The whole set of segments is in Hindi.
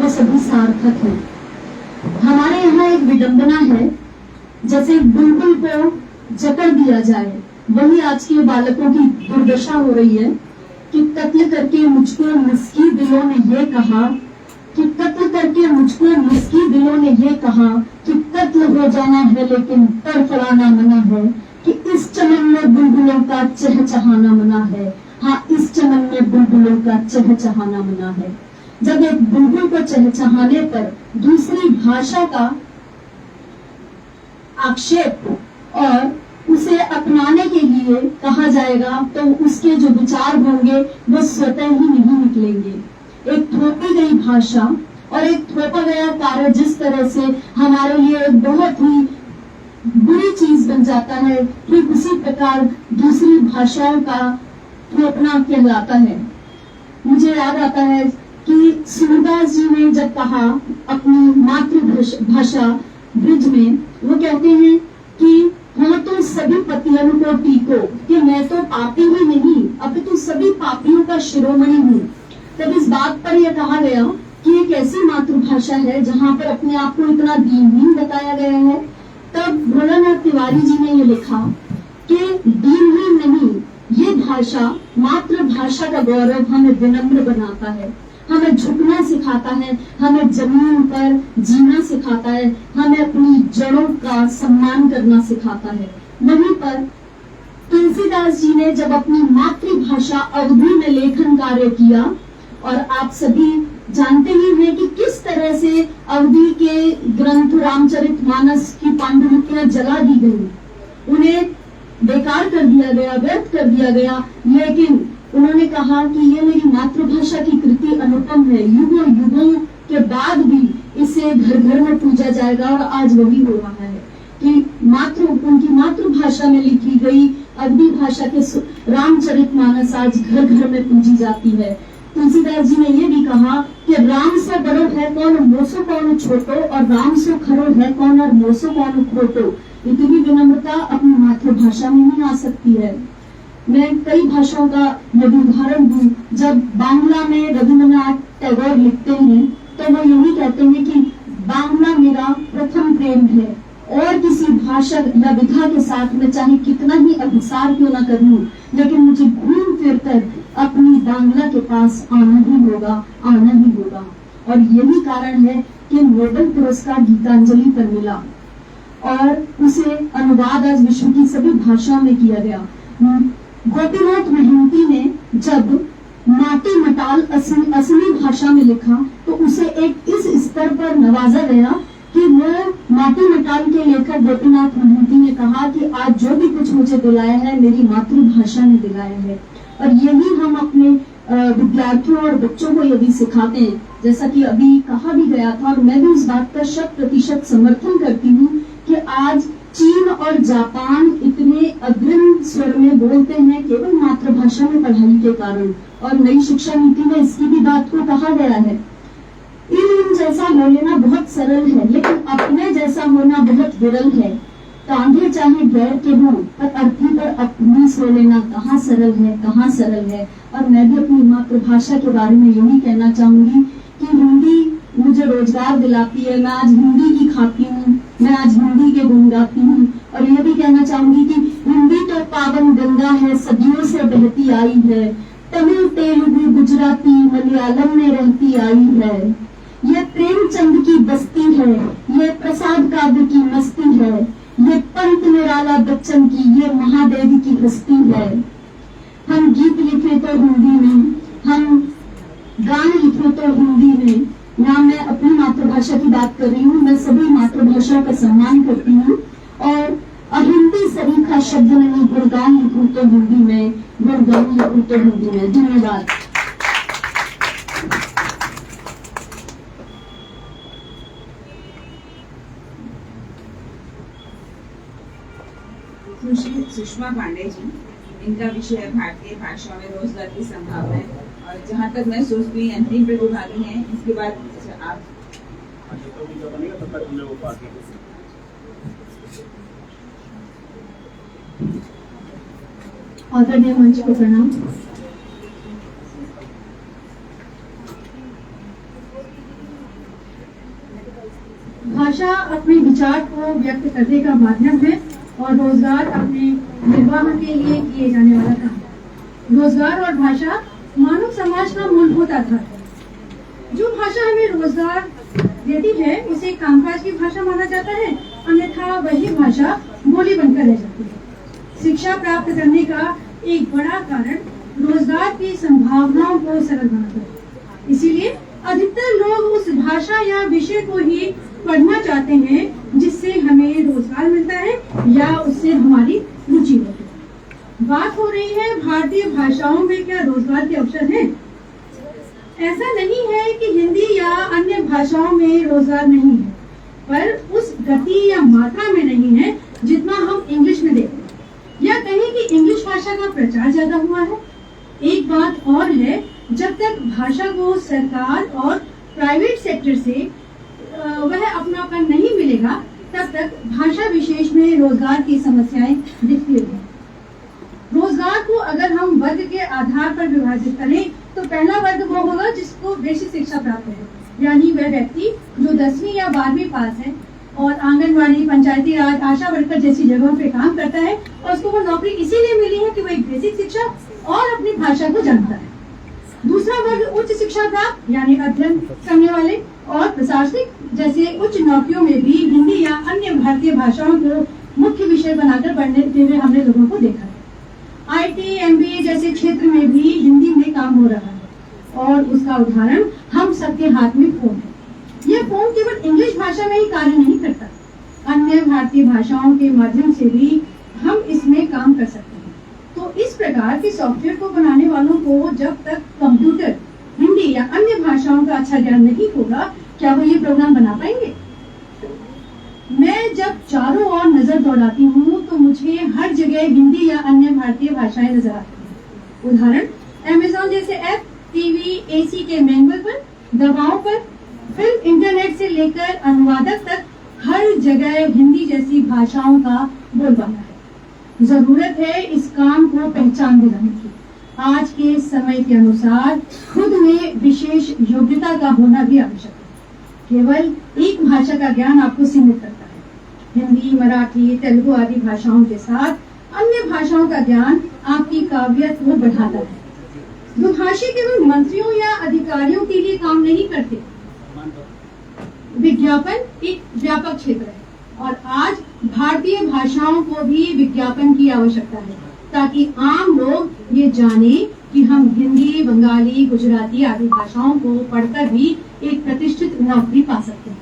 वो सभी सार्थक हैं। हमारे यहाँ एक विडंबना है, जैसे बुलबुल को जकड़ दिया जाए, वही आज के बालकों की दुर्दशा हो रही है कि कत्ल करके मुझको मिस्की दिलों ने ये कहा कि कत्ल करके मुझको मिस्की दिलों ने ये कहा कि कत्ल हो जाना है लेकिन तड़फड़ाना मना है, कि इस चमन में बुलबुलों का चहचहाना मना है। हाँ, इस चमन में बुलबुलों का चहचहाना मना है। जब एक बुलबुल को चहचहाने पर दूसरी भाषा का आक्षेप और उसे अपनाने के लिए कहा जाएगा तो उसके जो विचार होंगे वो स्वतः ही नहीं निकलेंगे। एक थोपी गई भाषा और एक थोपा गया कार्य जिस तरह से हमारे लिए एक बहुत ही बुरी चीज बन जाता है, ठीक उसी प्रकार दूसरी भाषाओं का थोपना कहलाता है। मुझे याद आता है कि सूरदास जी ने जब कहा अपनी मातृभाषा ब्रिज में, वो कहते हैं कि हो तो सभी पतियों को टीको, कि मैं तो पापी ही नहीं अपितु सभी पापियों का शिरोमणि हूँ। तब इस बात पर यह कहा गया कि एक ऐसी मातृभाषा है जहाँ पर अपने आप को इतना दीनहीन बताया गया है। तब भोलानाथ तिवारी जी ने ये लिखा कि दीनहीन नहीं, ये भाषा मातृभाषा का गौरव हमें विनम्र बनाता है, हमें झुकना सिखाता है, हमें जमीन पर जीना सिखाता है, हमें अपनी जड़ों का सम्मान करना सिखाता है। वहीं पर तुलसीदास जी ने जब अपनी मातृभाषा अवधी में लेखन कार्य किया, और आप सभी जानते ही हैं कि किस तरह से अवधी के ग्रंथ रामचरितमानस की पांडुलिपियां जला दी गई, उन्हें बेकार कर दिया गया, व्यर्थ कर दिया गया, लेकिन उन्होंने कहा कि ये मेरी मातृभाषा की कृति अनुपम है, युगों युगों के बाद भी इसे घर घर में पूजा जाएगा। और आज वही हो रहा है कि उनकी मातृभाषा में लिखी गई अवधी भाषा के रामचरितमानस आज घर घर में पूजी जाती है। तुलसीदास जी ने यह भी कहा कि राम से बड़ो है कौन, मोसो कौन छोटो, और राम से खरो है कौन, और मोसो कौन खोटो। इतनी विनम्रता अपनी मातृभाषा में नहीं आ सकती है। मैं कई भाषाओं का यदि उदाहरण दूं, जब बांग्ला में रविन्द्रनाथ टैगोर लिखते हैं तो वो यही कहते हैं कि बांग्ला मेरा प्रथम प्रेम है, और किसी भाषा या विधा के साथ मैं चाहे कितना ही अभिसार क्यों न करूं, लेकिन मुझे घूम फिर कर अपनी बांग्ला के पास आना ही होगा, आना ही होगा। और यही कारण है कि नोबेल पुरस्कार गीतांजलि पर मिला और उसे अनुवाद आज विश्व की सभी भाषाओं में किया गया। गोपीनाथ महंती ने जब माटी मटाल असली भाषा में लिखा तो उसे एक इस स्तर पर नवाजा गया कि वो माटी मटाल के लेखक गोपीनाथ महंती ने कहा कि आज जो भी कुछ मुझे दिलाया है मेरी मातृभाषा ने दिलाया है। और यही हम अपने विद्यार्थियों और बच्चों को यदि सिखाते हैं, जैसा कि अभी कहा भी गया था, और मैं भी इस बात का 100% समर्थन करती हूँ कि आज चीन और जापान इतने अग्रिम स्वर में बोलते हैं केवल मातृभाषा में पढ़ाई के कारण, और नई शिक्षा नीति में इसकी भी बात को कहा गया है। इन जैसा हो लेना बहुत सरल है, लेकिन अपने जैसा होना बहुत विरल है। कांधे चाहे गैर के हों, पर अर्थी पर अपनी सो लेना कहाँ सरल है, कहाँ सरल है। और मैं भी अपनी मातृभाषा के बारे में यही कहना चाहूंगी कि हिंदी मुझे रोजगार दिलाती है, मैं आज हिंदी की खाती हूँ, मैं आज हिंदी के गुण गाती हूँ। और यह भी कहना चाहूंगी कि हिंदी तो पावन गंगा है, सदियों से बहती आई है, तमिल तेलुगु गुजराती मलयालम में रहती आई है। ये प्रेमचंद की बस्ती है, ये प्रसाद काव्य की मस्ती है, ये पंत निराला बच्चन की, ये महादेव की हस्ती है। हम गीत लिखे तो हिंदी में, हम गान लिखे तो हिंदी में। यहाँ मैं अपनी मातृभाषा की बात कर रही हूँ, मैं सभी मातृभाषा का सम्मान करती हूँ। और अहिंदी सरीखा शब्द नहीं, गुणगान लिखूं तो हिंदी में, गुणगान लिखूं तो हिंदी में। धन्यवाद। सुषमा पांडे जी, इनका विषय है भारतीय भाषा में रोजगार की संभावनाएं। और जहाँ तक मैं सोचती हूँ अंतिम प्रतिभागी हैं, इसके बाद आप आदरणीय मंच को प्रणाम। भाषा अपने विचार को व्यक्त करने का माध्यम है और रोजगार अपने निर्वाह के लिए किए जाने वाला काम है। रोजगार और भाषा मानव समाज का मूलभूत आधार है। जो भाषा हमें रोजगार देती है उसे कामकाज की भाषा माना जाता है, अन्यथा वही भाषा बोली बनकर रह जाती है। शिक्षा प्राप्त करने का एक बड़ा कारण रोजगार की संभावनाओं को सरल बनाता है। इसीलिए अधिकतर लोग उस भाषा या विषय को ही पढ़ना चाहते हैं जिससे हमें रोजगार मिलता है या उससे हमारी रुचि होती है। बात हो रही है भारतीय भाषाओं में क्या रोजगार के अवसर हैं? ऐसा नहीं है कि हिंदी या अन्य भाषाओं में रोजगार नहीं है, पर उस गति या मात्रा में नहीं है जितना हम इंग्लिश में देखते हैं, या कहें कि इंग्लिश भाषा का प्रचार ज्यादा हुआ है। एक बात और है, जब तक भाषा को सरकार और प्राइवेट सेक्टर से वह अपनापन नहीं मिलेगा, तब तक भाषा विशेष में रोजगार की समस्याएं दिखती रहेंगी। रोजगार को अगर हम वर्ग के आधार पर विभाजित करें तो पहला वर्ग वो होगा जिसको बेसिक शिक्षा प्राप्त है, यानी वह व्यक्ति जो 10वीं या 12वीं पास है और आंगनवाड़ी, पंचायती राज, आशा वर्कर जैसी जगहों पे काम करता है और उसको वो नौकरी इसीलिए मिली है कि वो एक बेसिक शिक्षा और अपनी भाषा को जानता है। दूसरा वर्ग उच्च शिक्षा प्राप्त यानी अध्ययन करने वाले और प्रशासनिक जैसे उच्च नौकरियों में भी हिंदी या अन्य भारतीय भाषाओं को मुख्य विषय बनाकर पढ़ते हुए हमने लोगों को देखा है। आईटी, एमबीए जैसे क्षेत्र में भी हिंदी में काम हो रहा है और उसका उदाहरण हम सबके हाथ में फोन है। यह फोन केवल इंग्लिश भाषा में ही कार्य नहीं करता, अन्य भारतीय भाषाओं के माध्यम से भी हम इसमें काम कर सकते हैं। तो इस प्रकार के सॉफ्टवेयर को बनाने वालों को जब तक कंप्यूटर, हिंदी या अन्य भाषाओं का अच्छा ज्ञान नहीं होगा, क्या वो ये प्रोग्राम बना पाएंगे? मैं जब चारों ओर नजर दौड़ाती हूँ तो मुझे हर जगह हिंदी या अन्य भारतीय भाषाएं नजर आती हैं। उदाहरण, अमेज़न जैसे ऐप, टीवी, एसी के मैनुअल पर, दवाओं पर, फिल्म, इंटरनेट से लेकर अनुवादक तक हर जगह हिंदी जैसी भाषाओं का बोलबाला है। जरूरत है इस काम को पहचान दिलाने की। आज के समय के अनुसार खुद में विशेष योग्यता का होना भी आवश्यक है। केवल एक भाषा का ज्ञान आपको सीमित करता है। हिंदी, मराठी, तेलुगु आदि भाषाओं के साथ अन्य भाषाओं का ज्ञान आपकी काबिलियत को बढ़ाता है। दुभाषी केवल मंत्रियों या अधिकारियों के लिए काम नहीं करते। विज्ञापन एक व्यापक क्षेत्र है और आज भारतीय भाषाओं को भी विज्ञापन की आवश्यकता है ताकि आम लोग ये जाने कि हम हिंदी, बंगाली, गुजराती आदि भाषाओं को पढ़कर भी एक प्रतिष्ठित नौकरी पा सकते हैं।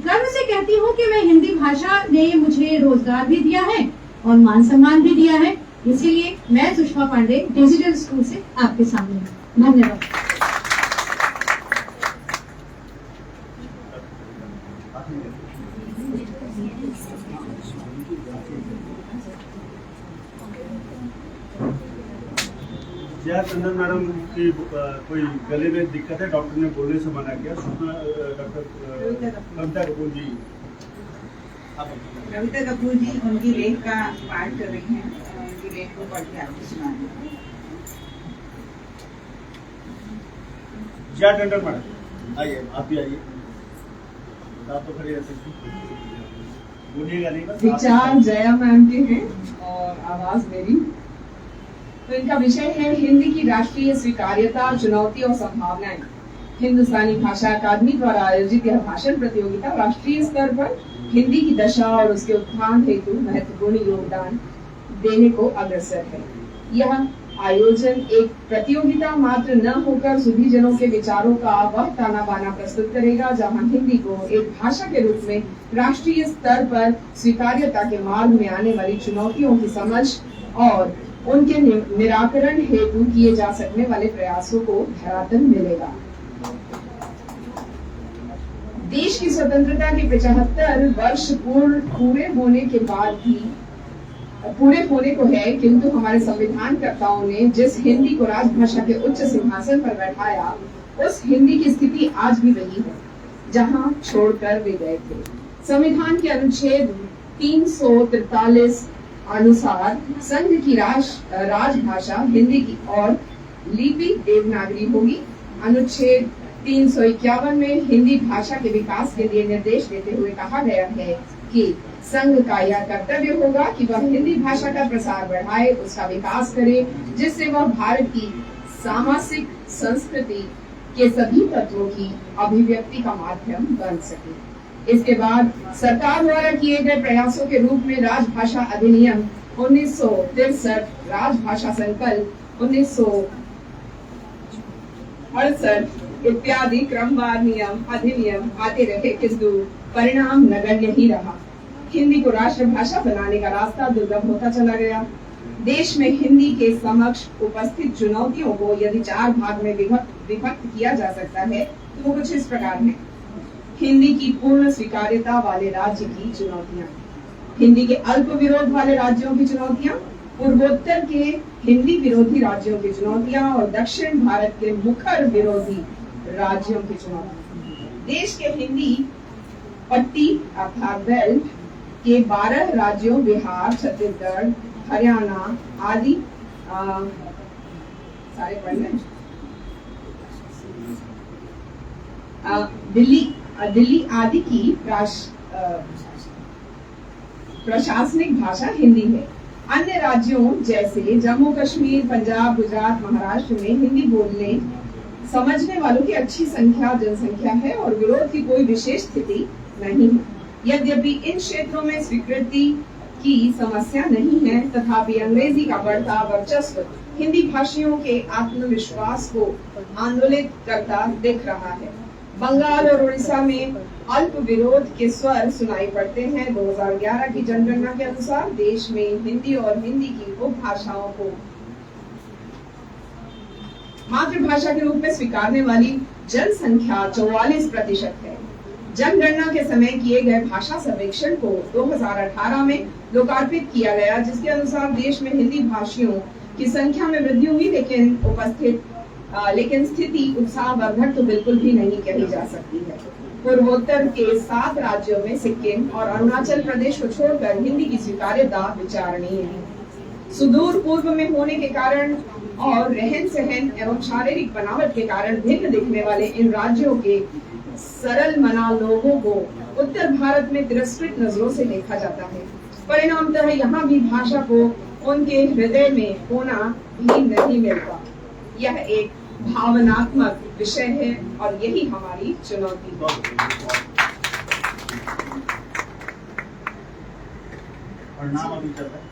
गर्व से कहती हूँ कि मैं हिंदी भाषा ने मुझे रोजगार भी दिया है और मान सम्मान भी दिया है। इसीलिए मैं सुषमा पांडे डिजिटल स्कूल से आपके सामने हूँ। धन्यवाद। जया टंडन मैडम की कोई गले में दिक्कत है, डॉक्टर ने बोलने से मना किया। डॉक्टर कविता कपूर जी, कविता कपूर जी उनकी लेख का पाठ कर रही हैं, उनकी लेख को पढ़ के आपको सुनाएंगे। जया टंडन मैडम आइए, आप भी आइए। आप तो खड़े रह सकते, बोलिएगा नहीं बस। विचार जया मैम के हैं और आवाज मेरी। तो इनका विषय है हिंदी की राष्ट्रीय स्वीकार्यता, चुनौती और संभावनाएं। हिंदुस्तानी भाषा अकादमी द्वारा आयोजित यह भाषण प्रतियोगिता राष्ट्रीय स्तर पर हिंदी की दशा और उसके उत्थान हेतु महत्वपूर्ण योगदान देने को अग्रसर है। यह आयोजन एक प्रतियोगिता मात्र न होकर सभी जनों के विचारों का वह ताना बाना प्रस्तुत करेगा, जहां हिंदी को एक भाषा के रूप में राष्ट्रीय स्तर पर स्वीकार्यता के मार्ग में आने वाली चुनौतियों की समझ और उनके निराकरण हेतु किए जा सकने वाले प्रयासों को धरातल मिलेगा। देश की स्वतंत्रता के 75 वर्ष पूरे होने के बाद भी पूरे होने को है, किंतु हमारे संविधानकर्ताओं ने जिस हिंदी को राजभाषा के उच्च सिंहासन पर बैठाया, उस हिंदी की स्थिति आज भी वही है जहां छोड़कर वे गए थे। संविधान के अनुच्छेद 343 अनुसार संघ की राजभाषा हिंदी की और लिपि देवनागरी होगी। अनुच्छेद 351 में हिंदी भाषा के विकास के लिए निर्देश देते हुए कहा गया है कि संघ का यह कर्तव्य होगा कि वह हिंदी भाषा का प्रसार बढ़ाए, उसका विकास करे, जिससे वह भारत की सामाजिक संस्कृति के सभी तत्वों की अभिव्यक्ति का माध्यम बन सके। इसके बाद सरकार द्वारा किए गए प्रयासों के रूप में राजभाषा अधिनियम 1963, राजभाषा संकल्प 1968 इत्यादि क्रमवार नियम अधिनियम आते रहे, किंतु परिणाम नगण्य ही रहा। हिंदी को राष्ट्रभाषा बनाने का रास्ता दुर्गम होता चला गया। देश में हिंदी के समक्ष उपस्थित चुनौतियों को यदि 4 भाग में विभक्त किया जा सकता है तो वो कुछ इस प्रकार है। हिंदी की पूर्ण स्वीकार्यता वाले राज्य की चुनौतियां, हिंदी के अल्प विरोध वाले राज्यों की चुनौतियां, पूर्वोत्तर के हिंदी विरोधी राज्यों की चुनौतियां और दक्षिण भारत के मुखर विरोधी राज्यों की चुनौतियां। देश के हिंदी पट्टी अर्थात बेल्ट के 12 राज्यों बिहार, छत्तीसगढ़, हरियाणा आदि सारे पढ़ लें। दिल्ली आदि की प्रशासनिक भाषा हिंदी है। अन्य राज्यों जैसे जम्मू कश्मीर, पंजाब, गुजरात, महाराष्ट्र में हिंदी बोलने समझने वालों की अच्छी जनसंख्या है और विरोध की कोई विशेष स्थिति नहीं है। यद्यपि इन क्षेत्रों में स्वीकृति की समस्या नहीं है, तथापि अंग्रेजी का बढ़ता वर्चस्व हिंदी भाषियों के आत्मविश्वास को आंदोलित करता दिख रहा है। बंगाल और उड़ीसा में अल्प विरोध के स्वर सुनाई पड़ते हैं। 2011 की जनगणना के अनुसार देश में हिंदी और हिंदी की उपभाषाओं को मातृभाषा के रूप में स्वीकारने वाली जनसंख्या 44% है। जनगणना के समय किए गए भाषा सर्वेक्षण को 2018 में लोकार्पित किया गया, जिसके अनुसार देश में हिंदी भाषियों की संख्या में वृद्धि हुई, लेकिन स्थिति उत्साहवर्धक तो बिल्कुल भी नहीं कही जा सकती है। पूर्वोत्तर के 7 राज्यों में सिक्किम और अरुणाचल प्रदेश को छोड़कर हिंदी की स्वीकार्यता विचारणीय है। सुदूर पूर्व में होने के कारण और रहन सहन एवं शारीरिक बनावट के कारण भिन्न दिखने वाले इन राज्यों के सरल मना लोगों को उत्तर भारत में तिरस्कृत नजरों से देखा जाता है। परिणामतः यहाँ भी भाषा को उनके हृदय में होना भी नहीं मिलता। यह एक भावनात्मक विषय है और यही हमारी चुनौती है। और नाम अभी चल रहा है।